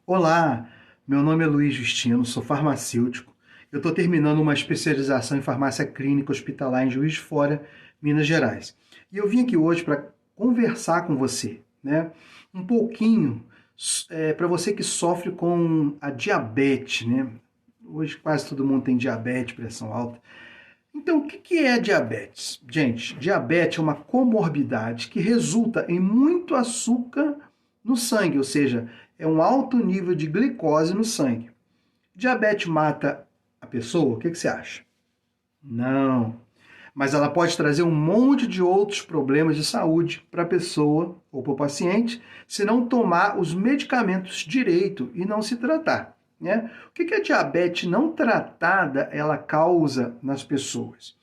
Olá, meu nome é Luiz Justino, sou farmacêutico. Eu estou terminando uma especialização em farmácia clínica hospitalar em Juiz de Fora, Minas Gerais. E eu vim aqui hoje para conversar com você, né? Um pouquinho para você que sofre com a diabetes, né? Hoje quase todo mundo tem diabetes, pressão alta. Então, o que é diabetes? Gente, diabetes é uma comorbidade que resulta em muito açúcar no sangue, ou seja, é um alto nível de glicose no sangue. Diabetes mata a pessoa? O que você acha? Não. Mas ela pode trazer um monte de outros problemas de saúde para a pessoa ou para o paciente se não tomar os medicamentos direito e não se tratar. Né? O que a diabetes não tratada ela causa nas pessoas?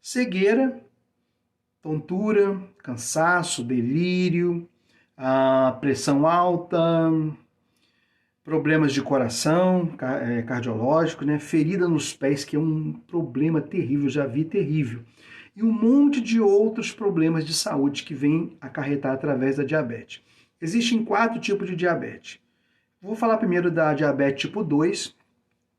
Cegueira, tontura, cansaço, delírio, pressão alta, problemas de coração, cardiológico, né? Ferida nos pés, que é um problema terrível, já vi terrível. E um monte de outros problemas de saúde que vêm acarretar através da diabetes. Existem 4 tipos de diabetes. Vou falar primeiro da diabetes tipo 2,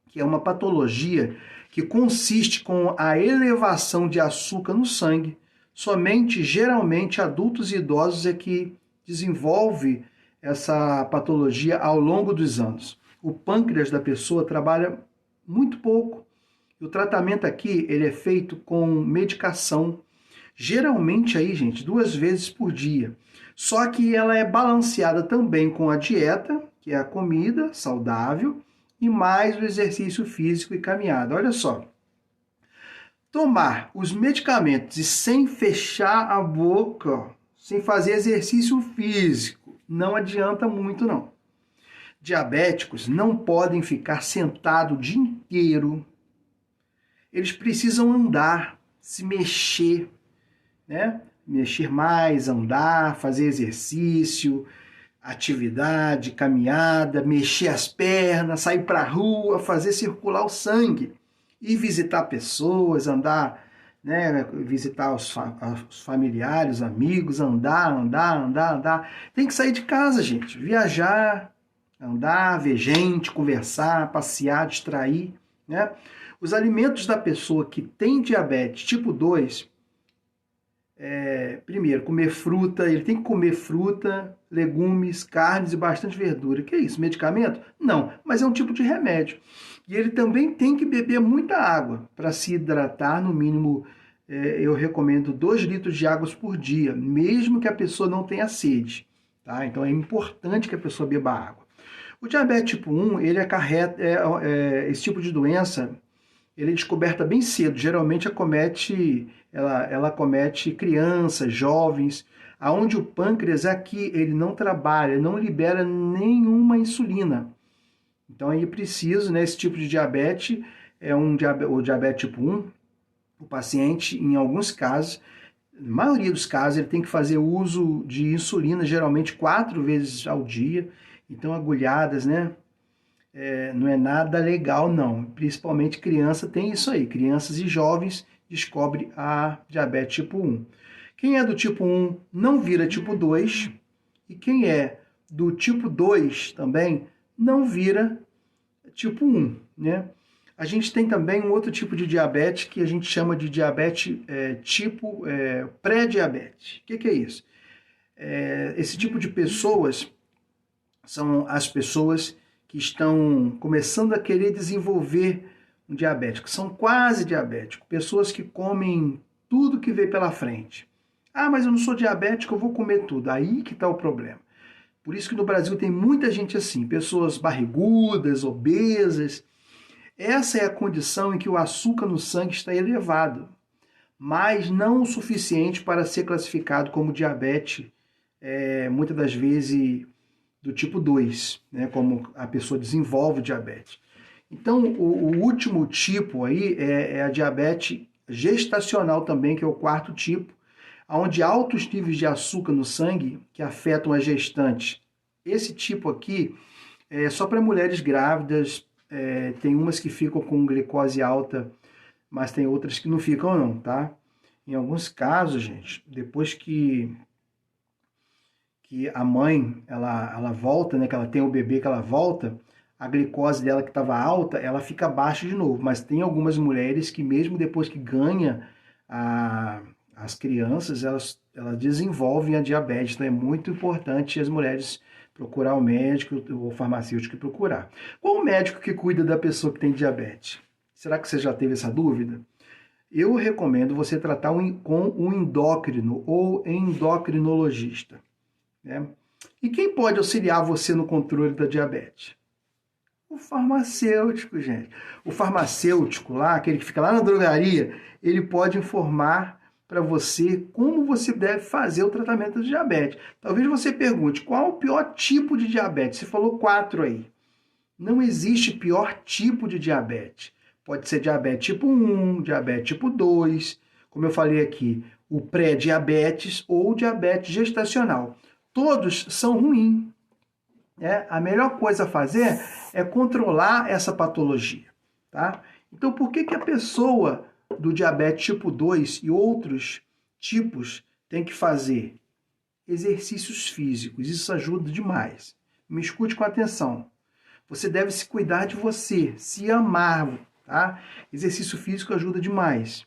que é uma patologia que consiste com a elevação de açúcar no sangue. Somente, geralmente, adultos e idosos é que desenvolve essa patologia ao longo dos anos. O pâncreas da pessoa trabalha muito pouco. O tratamento aqui ele é feito com medicação, geralmente aí, gente, 2 vezes por dia. Só que ela é balanceada também com a dieta, que é a comida saudável, e mais o exercício físico e caminhada. Olha só, tomar os medicamentos e sem fechar a boca, sem fazer exercício físico, não adianta muito não. Diabéticos não podem ficar sentados o dia inteiro. Eles precisam andar, se mexer, né? Mexer mais, andar, fazer exercício, atividade, caminhada, mexer as pernas, sair para a rua, fazer circular o sangue, ir visitar pessoas, andar, né, visitar os familiares, os amigos, andar. Tem que sair de casa, gente, viajar, andar, ver gente, conversar, passear, distrair, né? Os alimentos da pessoa que tem diabetes tipo 2, primeiro, comer fruta, ele tem que comer fruta, legumes, carnes e bastante verdura. Que é isso? Medicamento? Não, mas é um tipo de remédio. E ele também tem que beber muita água para se hidratar, no mínimo, eu recomendo 2 litros de água por dia, mesmo que a pessoa não tenha sede. Tá? Então é importante que a pessoa beba água. O diabetes tipo 1, ele acarreta, esse tipo de doença, ele é descoberta bem cedo, geralmente ela acomete crianças, jovens, aonde o pâncreas aqui ele não trabalha, não libera nenhuma insulina. Então é preciso, né, esse tipo de diabetes, o diabetes tipo 1, o paciente, em alguns casos, na maioria dos casos, ele tem que fazer uso de insulina, geralmente 4 vezes ao dia, então agulhadas, né? Não é nada legal, não. Principalmente criança tem isso aí. Crianças e jovens descobrem a diabetes tipo 1. Quem é do tipo 1 não vira tipo 2. E quem é do tipo 2 também não vira tipo 1, né? A gente tem também um outro tipo de diabetes que a gente chama de diabetes tipo pré-diabetes. O que é isso? Esse tipo de pessoas são as pessoas que estão começando a querer desenvolver um diabético, são quase diabéticos, pessoas que comem tudo que vê pela frente. Ah, mas eu não sou diabético, eu vou comer tudo. Aí que está o problema. Por isso que no Brasil tem muita gente assim, pessoas barrigudas, obesas. Essa é a condição em que o açúcar no sangue está elevado, mas não o suficiente para ser classificado como diabetes, muitas das vezes do tipo 2, né, como a pessoa desenvolve diabetes. Então, o último tipo aí é a diabetes gestacional também, que é o 4º tipo, onde altos níveis de açúcar no sangue que afetam as gestantes. Esse tipo aqui é só para mulheres grávidas, tem umas que ficam com glicose alta, mas tem outras que não ficam não, tá? Em alguns casos, gente, depois que que a mãe, ela volta, né, que ela tem o bebê, que ela volta, a glicose dela que estava alta, ela fica baixa de novo. Mas tem algumas mulheres que mesmo depois que ganha as crianças, elas desenvolvem a diabetes. Então é muito importante as mulheres procurar o médico, o farmacêutico procurar. Qual o médico que cuida da pessoa que tem diabetes? Será que você já teve essa dúvida? Eu recomendo você tratar com um endócrino ou endocrinologista, né? E quem pode auxiliar você no controle da diabetes? O farmacêutico, gente. O farmacêutico lá, aquele que fica lá na drogaria, ele pode informar para você como você deve fazer o tratamento de diabetes. Talvez você pergunte, qual o pior tipo de diabetes? Você falou 4 aí. Não existe pior tipo de diabetes. Pode ser diabetes tipo 1, diabetes tipo 2, como eu falei aqui, o pré-diabetes ou diabetes gestacional. Todos são ruins. A melhor coisa a fazer é controlar essa patologia, tá? Então, por que a pessoa do diabetes tipo 2 e outros tipos tem que fazer exercícios físicos? Isso ajuda demais. Me escute com atenção. Você deve se cuidar de você, se amar, tá? Exercício físico ajuda demais.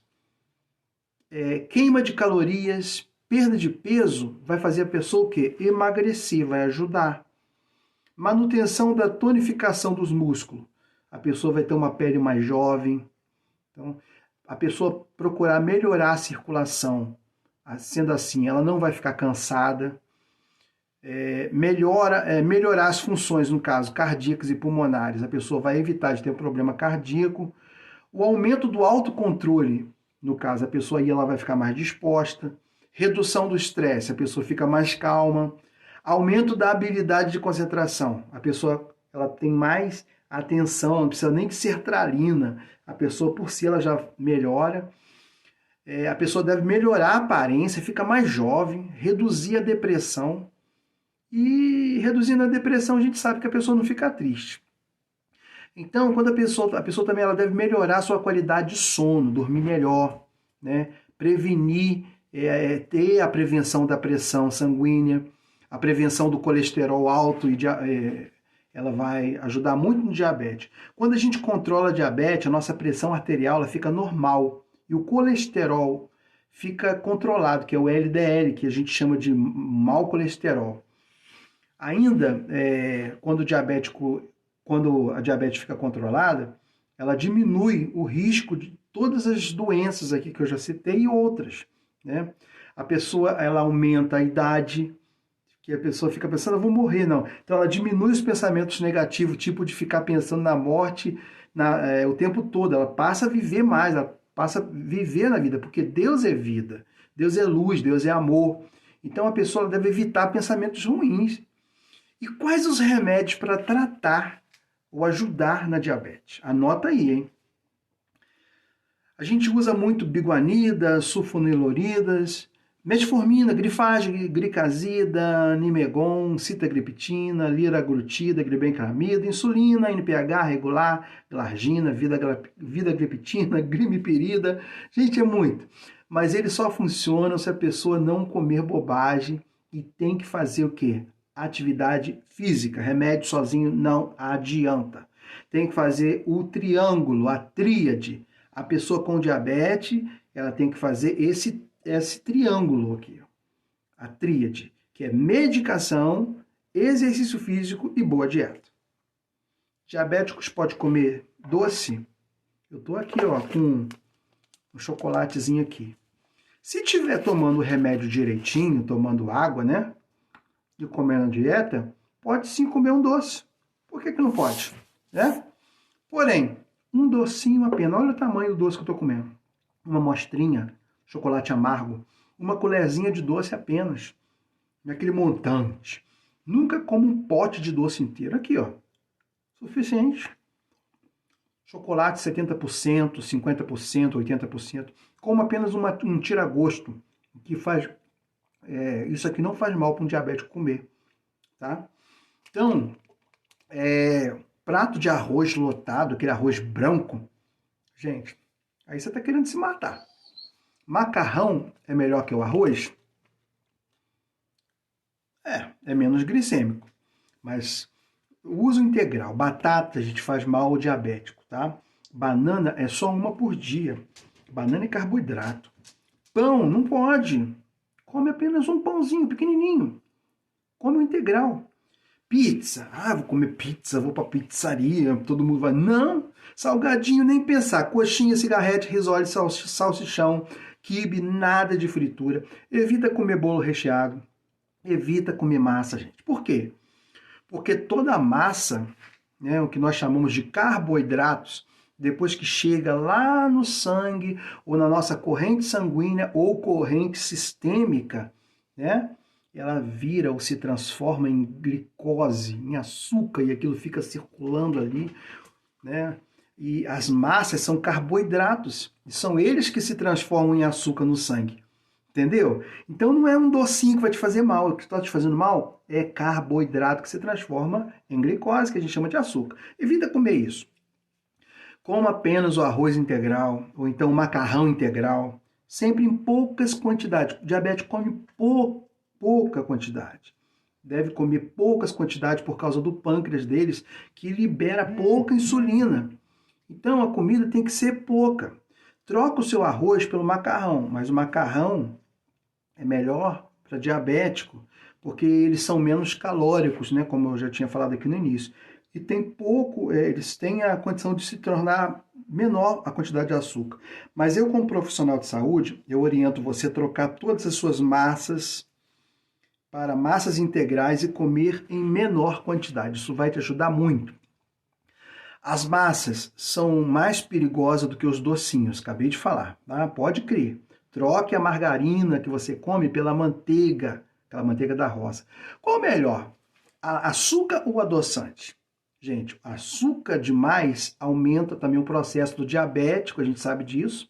Queima de calorias, perda de peso, vai fazer a pessoa o quê? Emagrecer, vai ajudar. Manutenção da tonificação dos músculos. A pessoa vai ter uma pele mais jovem. Então, a pessoa procurar melhorar a circulação. Sendo assim, ela não vai ficar cansada. Melhorar as funções, no caso, cardíacas e pulmonares. A pessoa vai evitar de ter um problema cardíaco. O aumento do autocontrole, no caso, a pessoa aí ela vai ficar mais disposta. Redução do estresse, a pessoa fica mais calma. Aumento da habilidade de concentração. A pessoa ela tem mais atenção, não precisa nem de sertralina. A pessoa por si ela já melhora. A pessoa deve melhorar a aparência, fica mais jovem, reduzir a depressão. E reduzindo a depressão, a gente sabe que a pessoa não fica triste. Então, quando a pessoa também ela deve melhorar a sua qualidade de sono, dormir melhor, né? Prevenir, ter a prevenção da pressão sanguínea, a prevenção do colesterol alto, ela vai ajudar muito no diabetes. Quando a gente controla a diabetes, a nossa pressão arterial ela fica normal e o colesterol fica controlado, que é o LDL, que a gente chama de mau colesterol. Ainda, quando a diabetes fica controlada, ela diminui o risco de todas as doenças aqui que eu já citei e outras, né? A pessoa ela aumenta a idade, que a pessoa fica pensando, eu vou morrer, não. Então ela diminui os pensamentos negativos, tipo de ficar pensando na morte o tempo todo. Ela passa a viver mais, ela passa a viver na vida, porque Deus é vida, Deus é luz, Deus é amor. Então a pessoa deve evitar pensamentos ruins. E quais os remédios para tratar ou ajudar na diabetes? Anota aí, hein? A gente usa muito biguanida, sulfoniloridas, metformina, grifagem, glicazida, nimegon, sitagliptina, liraglutida, glibenclamida, insulina, NPH regular, glargina, vidagliptina, glimepirida. Gente, é muito. Mas eles só funcionam se a pessoa não comer bobagem e tem que fazer o quê? Atividade física. Remédio sozinho não adianta. Tem que fazer o triângulo, a tríade. A pessoa com diabetes, ela tem que fazer esse triângulo aqui, a tríade, que é medicação, exercício físico e boa dieta. Diabéticos podem comer doce. Eu estou aqui com um chocolatezinho aqui. Se estiver tomando o remédio direitinho, tomando água, né? E comendo dieta, pode sim comer um doce. Por que não pode? Né? Porém, um docinho apenas. Olha o tamanho do doce que eu estou comendo. Uma amostrinha, chocolate amargo, uma colherzinha de doce apenas. Naquele montante. Nunca como um pote de doce inteiro. Aqui, ó. Suficiente. Chocolate 70%, 50%, 80%. Como apenas um tira-gosto. Que faz... isso aqui não faz mal para um diabético comer. Tá? Então, prato de arroz lotado, aquele arroz branco, gente, aí você está querendo se matar. Macarrão é melhor que o arroz? é menos glicêmico. Mas o uso integral, batata a gente faz mal ao diabético, tá? Banana é só uma por dia. Banana é carboidrato. Pão, não pode. Come apenas um pãozinho pequenininho. Come o integral. Pizza. Ah, vou comer pizza, vou pra pizzaria, todo mundo vai. Não! Salgadinho, nem pensar. Coxinha, cigarrete, risole, salsichão, quibe, nada de fritura. Evita comer bolo recheado. Evita comer massa, gente. Por quê? Porque toda a massa, né, o que nós chamamos de carboidratos, depois que chega lá no sangue, ou na nossa corrente sanguínea, ou corrente sistêmica, né, ela vira ou se transforma em glicose, em açúcar, e aquilo fica circulando ali, né? E as massas são carboidratos, e são eles que se transformam em açúcar no sangue. Entendeu? Então não é um docinho que vai te fazer mal. O que está te fazendo mal é carboidrato que se transforma em glicose, que a gente chama de açúcar. Evita comer isso. Coma apenas o arroz integral, ou então o macarrão integral, sempre em poucas quantidades. O diabético come pouca quantidade. Deve comer poucas quantidades por causa do pâncreas deles, que libera pouca insulina. Então a comida tem que ser pouca. Troca o seu arroz pelo macarrão, mas o macarrão é melhor para diabético, porque eles são menos calóricos, né? Como eu já tinha falado aqui no início. E tem pouco, eles têm a condição de se tornar menor a quantidade de açúcar. Mas eu, como profissional de saúde, eu oriento você a trocar todas as suas massas para massas integrais e comer em menor quantidade. Isso vai te ajudar muito. As massas são mais perigosas do que os docinhos, acabei de falar, tá? Pode crer. Troque a margarina que você come pela manteiga, aquela manteiga da roça. Qual melhor, açúcar ou adoçante? Gente, açúcar demais aumenta também o processo do diabético, a gente sabe disso.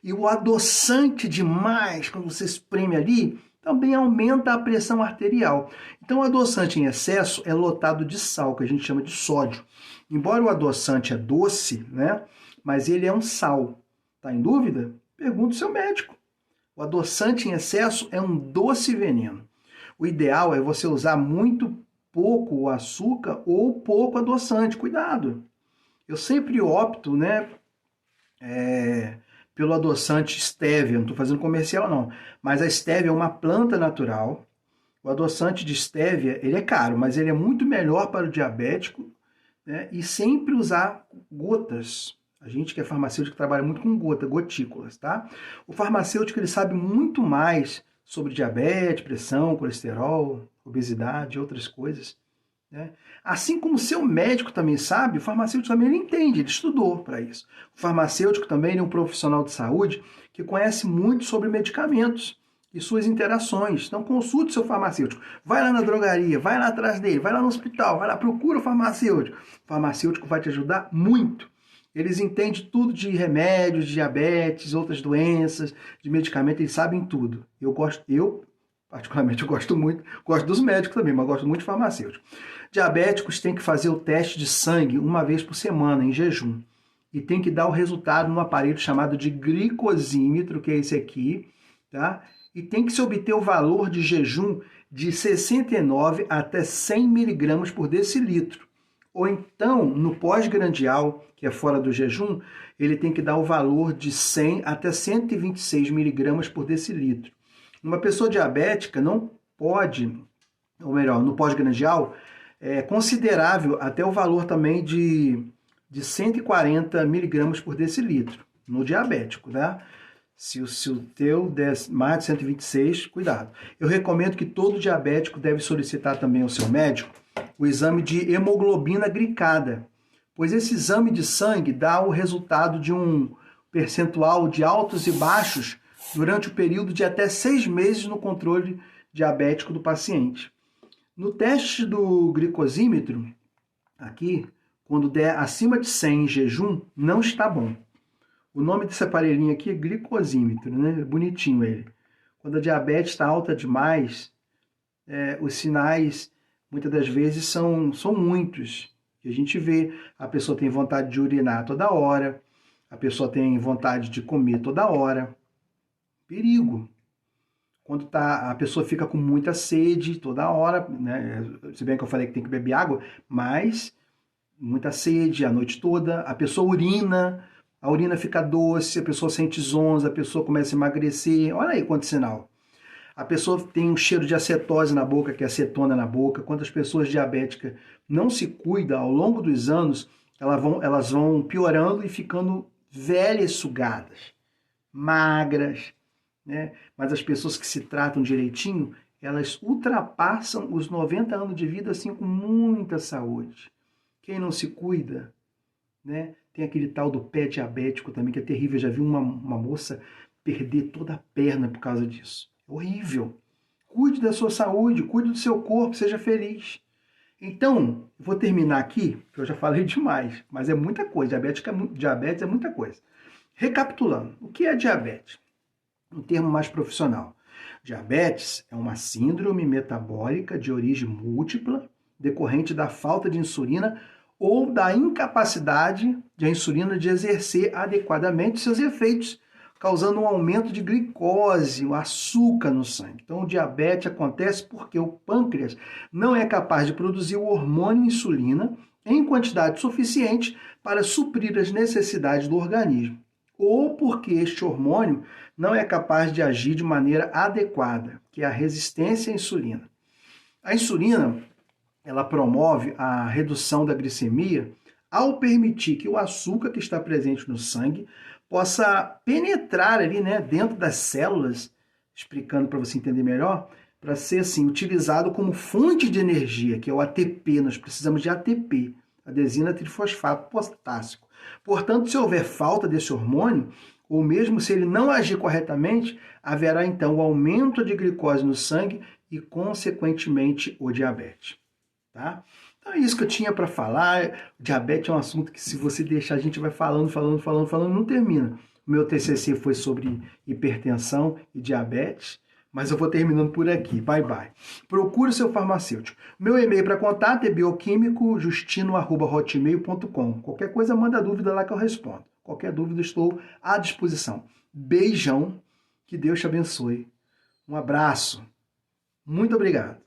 E o adoçante demais, quando você espreme ali, também aumenta a pressão arterial. Então, o adoçante em excesso é lotado de sal, que a gente chama de sódio. Embora o adoçante é doce, né? Mas ele é um sal. Tá em dúvida? Pergunta ao seu médico. O adoçante em excesso é um doce veneno. O ideal é você usar muito pouco o açúcar ou pouco adoçante. Cuidado! Eu sempre opto, né, pelo adoçante stevia. Não estou fazendo comercial, não. Mas a stevia é uma planta natural. O adoçante de stevia, ele é caro, mas ele é muito melhor para o diabético, né? E sempre usar gotas. A gente que é farmacêutico trabalha muito com gotículas, tá? O farmacêutico ele sabe muito mais sobre diabetes, pressão, colesterol, obesidade e outras coisas, né? Assim como o seu médico também sabe, o farmacêutico também ele entende, ele estudou para isso. O farmacêutico também é um profissional de saúde que conhece muito sobre medicamentos e suas interações. Então consulte seu farmacêutico. Vai lá na drogaria, vai lá atrás dele, vai lá no hospital, vai lá, procura o farmacêutico. O farmacêutico vai te ajudar muito. Eles entendem tudo de remédios, de diabetes, outras doenças, de medicamento, eles sabem tudo. Eu particularmente, eu gosto muito, gosto dos médicos também, mas gosto muito de farmacêutico. Diabéticos têm que fazer o teste de sangue uma vez por semana, em jejum. E tem que dar o resultado num aparelho chamado de glicosímetro, que é esse aqui, tá? E tem que se obter o valor de jejum de 69 até 100 miligramas por decilitro. Ou então, no pós-grandial, que é fora do jejum, ele tem que dar o valor de 100 até 126 miligramas por decilitro. Uma pessoa diabética não pode, ou melhor, no pós-grandial, é considerável até o valor também de 140 miligramas por decilitro no diabético, né? Se o teu der mais de 126, cuidado. Eu recomendo que todo diabético deve solicitar também ao seu médico o exame de hemoglobina glicada, pois esse exame de sangue dá o resultado de um percentual de altos e baixos durante o período de até 6 meses no controle diabético do paciente. No teste do glicosímetro, aqui, quando der acima de 100 em jejum, não está bom. O nome desse aparelhinho aqui é glicosímetro, né? Bonitinho ele. Quando a diabetes está alta demais, os sinais, muitas das vezes, são muitos. E a gente vê, a pessoa tem vontade de urinar toda hora, a pessoa tem vontade de comer toda hora. Perigo. quando a pessoa fica com muita sede toda hora, né? Se bem que eu falei que tem que beber água, mas muita sede a noite toda, a pessoa urina, a urina fica doce, a pessoa sente zonza, a pessoa começa a emagrecer. Olha aí quanto sinal. A pessoa tem um cheiro de acetose na boca, que é acetona na boca. Quando as pessoas diabéticas não se cuidam, ao longo dos anos, elas vão piorando e ficando velhas sugadas, magras, né? Mas as pessoas que se tratam direitinho, elas ultrapassam os 90 anos de vida assim com muita saúde. Quem não se cuida, né? Tem aquele tal do pé diabético também, que é terrível. Eu já vi uma moça perder toda a perna por causa disso. Horrível. Cuide da sua saúde, cuide do seu corpo, seja feliz. Então, vou terminar aqui, porque eu já falei demais, mas é muita coisa. Diabetes é muita coisa. Recapitulando, o que é diabetes? Um termo mais profissional. Diabetes é uma síndrome metabólica de origem múltipla, decorrente da falta de insulina ou da incapacidade de a insulina de exercer adequadamente seus efeitos, causando um aumento de glicose, o açúcar no sangue. Então, o diabetes acontece porque o pâncreas não é capaz de produzir o hormônio insulina em quantidade suficiente para suprir as necessidades do organismo, ou porque este hormônio não é capaz de agir de maneira adequada, que é a resistência à insulina. A insulina, ela promove a redução da glicemia ao permitir que o açúcar que está presente no sangue possa penetrar ali, né, dentro das células, explicando para você entender melhor, para ser assim utilizado como fonte de energia, que é o ATP. Nós precisamos de ATP, adesina trifosfato potássico. Portanto, se houver falta desse hormônio, ou mesmo se ele não agir corretamente, haverá então o aumento de glicose no sangue e, consequentemente, o diabetes. Tá? Então é isso que eu tinha para falar. Diabetes é um assunto que, se você deixar, a gente vai falando, não termina. O meu TCC foi sobre hipertensão e diabetes, mas eu vou terminando por aqui. Bye, bye. Procure o seu farmacêutico. Meu e-mail para contato é bioquímicojustino@hotmail.com. Qualquer coisa, manda dúvida lá que eu respondo. Qualquer dúvida, estou à disposição. Beijão, que Deus te abençoe. Um abraço. Muito obrigado.